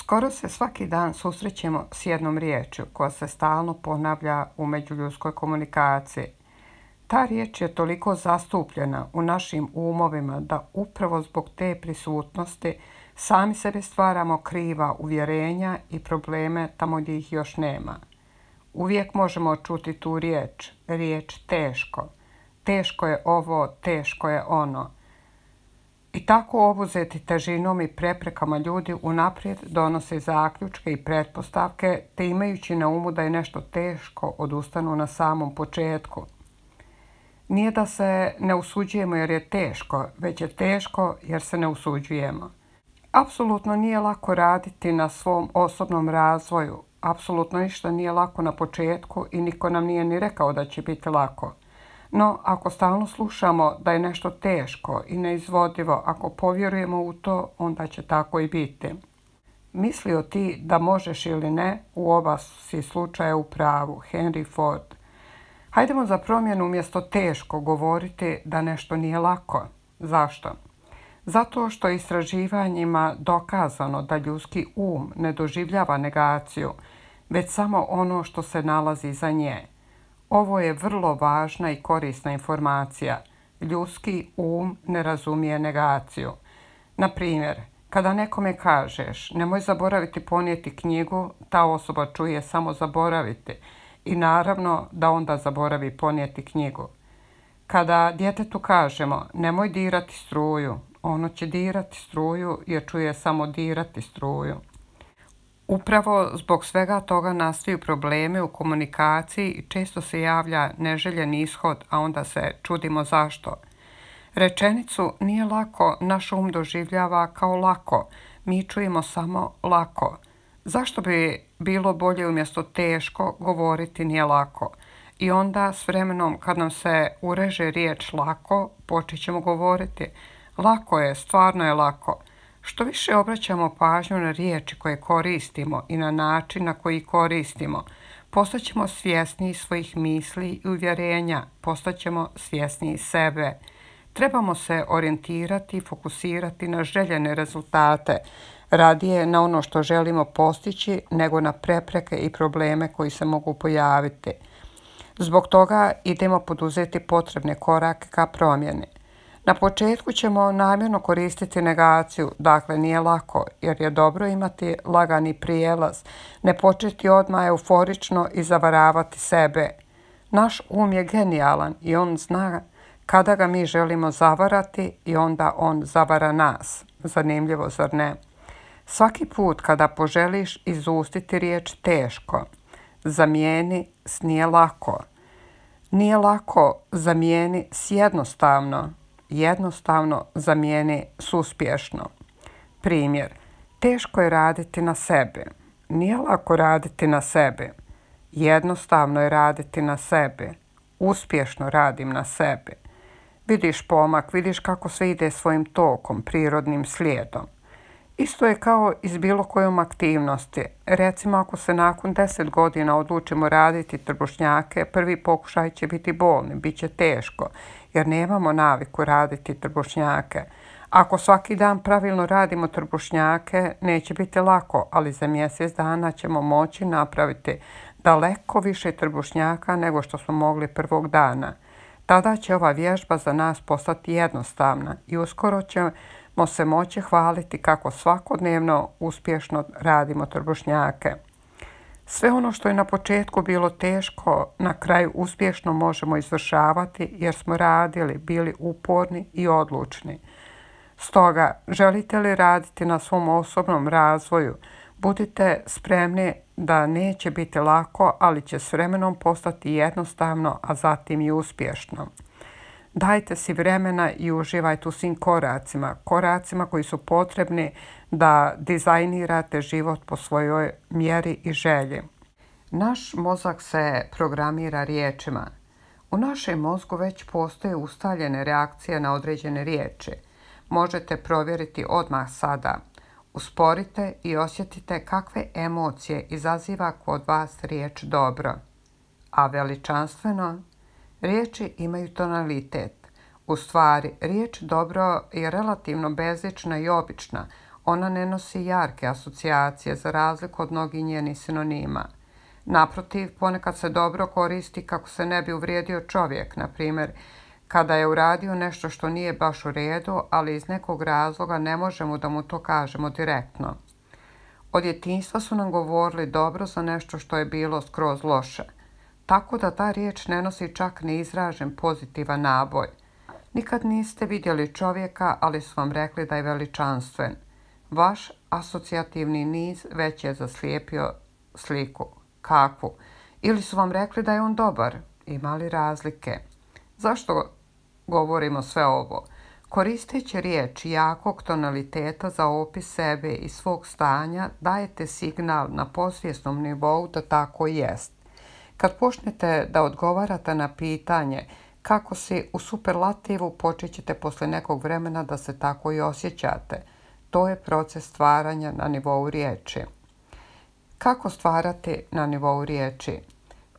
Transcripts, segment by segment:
Skoro se svaki dan susrećemo s jednom riječju koja se stalno ponavlja u međuljudskoj komunikaciji. Ta riječ je toliko zastupljena u našim umovima da upravo zbog te prisutnosti sami sebi stvaramo kriva uvjerenja i probleme tamo gdje ih još nema. Uvijek možemo čuti tu riječ teško. Teško je ovo, teško je ono. I tako obuzeti težinom i preprekama ljudi unaprijed donose zaključke i pretpostavke, te imajući na umu da je nešto teško, odustanu na samom početku. Nije da se ne usuđujemo jer je teško, već je teško jer se ne usuđujemo. Apsolutno nije lako raditi na svom osobnom razvoju. Apsolutno ništa nije lako na početku i niko nam nije ni rekao da će biti lako. No, ako stalno slušamo da je nešto teško i neizvodivo, ako povjerujemo u to, onda će tako i biti. Mislio ti da možeš ili ne, u oba si slučaja u pravu. Henry Ford. Hajdemo za promjenu umjesto teško govoriti da nešto nije lako. Zašto? Zato što je istraživanjima dokazano da ljudski um ne doživljava negaciju, već samo ono što se nalazi iza nje. Ovo je vrlo važna i korisna informacija. Ljudski um ne razumije negaciju. Na primjer, kada nekome kažeš nemoj zaboraviti ponijeti knjigu, ta osoba čuje samo zaboraviti i naravno da onda zaboravi ponijeti knjigu. Kada djetetu kažemo nemoj dirati struju, ono će dirati struju jer čuje samo dirati struju. Upravo zbog svega toga nastaju problemi u komunikaciji i često se javlja neželjen ishod, a onda se čudimo zašto. Rečenicu nije lako naš um doživljava kao lako, mi čujemo samo lako. Zašto bi bilo bolje umjesto teško govoriti nije lako? I onda s vremenom kad nam se ureže riječ lako, počet ćemo govoriti lako je, stvarno je lako. Što više obraćamo pažnju na riječi koje koristimo i na način na koji koristimo, postaćemo svjesniji svojih misli i uvjerenja, postaćemo svjesniji sebe. Trebamo se orijentirati i fokusirati na željene rezultate, radije na ono što želimo postići nego na prepreke i probleme koji se mogu pojaviti. Zbog toga idemo poduzeti potrebne korake ka promjeni. Na početku ćemo namjerno koristiti negaciju, dakle nije lako, jer je dobro imati lagani prijelaz, ne početi odmah euforično i zavaravati sebe. Naš um je genijalan i on zna kada ga mi želimo zavarati i onda on zavara nas. Zanimljivo, zar ne? Svaki put kada poželiš izustiti riječ teško, zamijeni s nije lako. Nije lako zamijeni s jednostavno. Jednostavno zamijeni s uspješno. Primjer, teško je raditi na sebi. Nije lako raditi na sebi. Jednostavno je raditi na sebi. Uspješno radim na sebi. Vidiš pomak, vidiš kako sve ide svojim tokom, prirodnim slijedom. Isto je kao i s bilo kojom aktivnosti. Recimo ako se nakon 10 godina odlučimo raditi trbušnjake, prvi pokušaj će biti bolni, bit će teško, jer nemamo naviku raditi trbušnjake. Ako svaki dan pravilno radimo trbušnjake, neće biti lako, ali za mjesec dana ćemo moći napraviti daleko više trbušnjaka nego što smo mogli prvog dana. Tada će ova vježba za nas postati jednostavna i uskoro ćemo se moći hvaliti kako svakodnevno uspješno radimo trbušnjake. Sve ono što je na početku bilo teško, na kraju uspješno možemo izvršavati jer smo radili, bili uporni i odlučni. Stoga, želite li raditi na svom osobnom razvoju, budite spremni da neće biti lako, ali će s vremenom postati jednostavno, a zatim i uspješno. Dajte si vremena i uživajte u svim koracima koji su potrebni da dizajnirate život po svojoj mjeri i želji. Naš mozak se programira riječima. U našem mozgu već postoje ustaljene reakcije na određene riječi. Možete provjeriti odmah sada. Usporite i osjetite kakve emocije izaziva kod vas riječ dobro. A veličanstveno? Riječi imaju tonalitet. U stvari, riječ dobro je relativno bezična i obična. Ona ne nosi jarke asocijacije za razliku od mnogih njenih sinonima. Naprotiv, ponekad se dobro koristi kako se ne bi uvrijedio čovjek, na primjer, kada je uradio nešto što nije baš u redu, ali iz nekog razloga ne možemo da mu to kažemo direktno. Od djetinjstva su nam govorili dobro za nešto što je bilo skroz loše, tako da ta riječ ne nosi čak ni izražen pozitivan naboj. Nikad niste vidjeli čovjeka, ali su vam rekli da je veličanstven. Vaš asocijativni niz već je zaslijepio sliku. Kakvu? Ili su vam rekli da je on dobar? Ima li razlike? Zašto govorimo sve ovo? Koristeći riječ jakog tonaliteta za opis sebe i svog stanja, dajete signal na podsvjesnom nivou da tako jest. Kad počnete da odgovarate na pitanje kako si u superlativu, počet ćete posle nekog vremena da se tako i osjećate. To je proces stvaranja na nivou riječi. Kako stvarati na nivou riječi?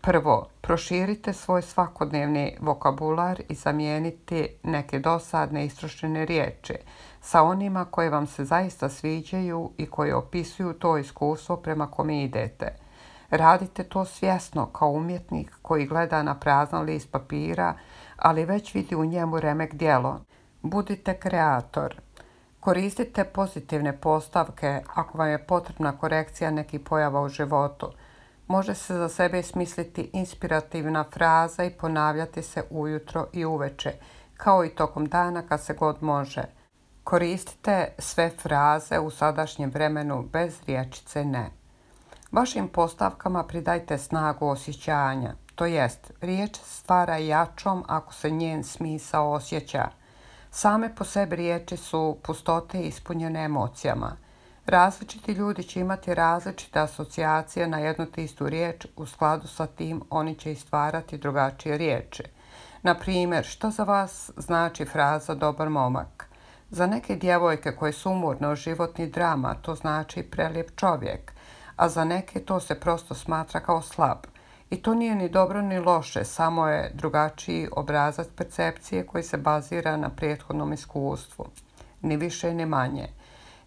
Prvo, proširite svoj svakodnevni vokabular i zamijeniti neke dosadne istrošene riječi sa onima koje vam se zaista sviđaju i koje opisuju to iskustvo prema kome idete. Radite to svjesno kao umjetnik koji gleda na prazan list papira, ali već vidi u njemu remek djelo. Budite kreator. Koristite pozitivne postavke ako vam je potrebna korekcija nekih pojava u životu. Može se za sebe smisliti inspirativna fraza i ponavljati se ujutro i uveče, kao i tokom dana kad se god može. Koristite sve fraze u sadašnjem vremenu bez riječice ne. Vašim postavkama pridajte snagu osjećanja, to jest riječ stvara jačom ako se njen smisao osjeća. Same po sebi riječi su pustote ispunjene emocijama. Različiti ljudi će imati različite asocijacije na jednu te istu riječ, u skladu sa tim oni će i stvarati drugačije riječi. Na primjer, što za vas znači fraza dobar momak? Za neke djevojke koje su umorne od životnih drama to znači prelijep čovjek, a za neke to se prosto smatra kao slab. I to nije ni dobro ni loše, samo je drugačiji obrazac percepcije koji se bazira na prethodnom iskustvu. Ni više ni manje.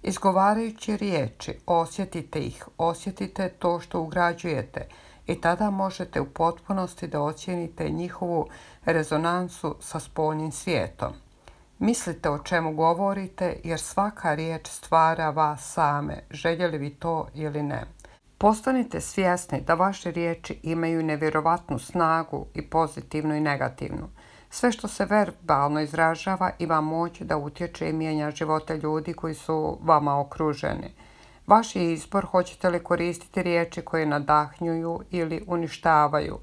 Izgovarajući riječi, osjetite ih, osjetite to što ugrađujete i tada možete u potpunosti da ocijenite njihovu rezonansu sa spoljnim svijetom. Mislite o čemu govorite jer svaka riječ stvara vas same, željeli vi to ili ne. Postanite svjesni da vaše riječi imaju nevjerovatnu snagu i pozitivnu i negativnu. Sve što se verbalno izražava ima moć da utječe i mijenja živote ljudi koji su vama okruženi. Vaš je izbor hoćete li koristiti riječi koje nadahnjuju ili uništavaju.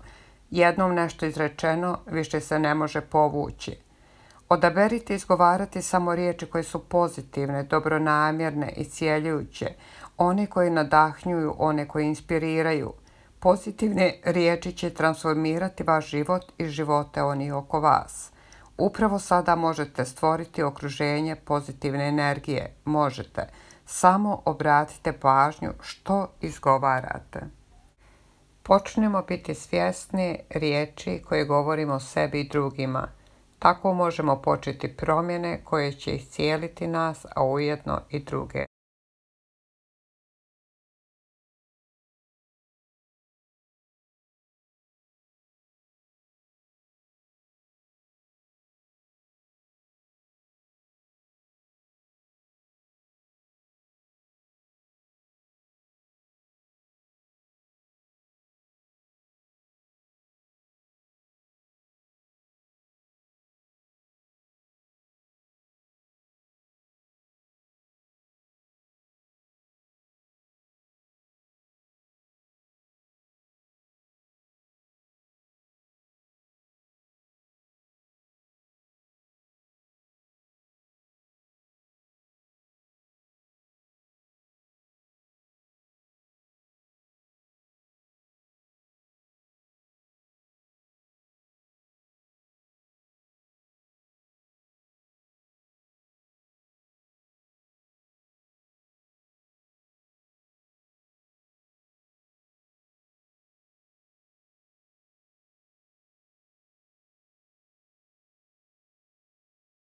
Jednom nešto izrečeno više se ne može povući. Odaberite izgovarati samo riječi koje su pozitivne, dobronamjerne i cijeljujuće, one koje nadahnjuju, one koje inspiriraju. Pozitivne riječi će transformirati vaš život i živote onih oko vas. Upravo sada možete stvoriti okruženje pozitivne energije. Možete. Samo obratite pažnju što izgovarate. Počnemo biti svjesni riječi koje govorimo o sebi i drugima. Tako možemo početi promjene koje će iscijeliti nas, a ujedno i druge.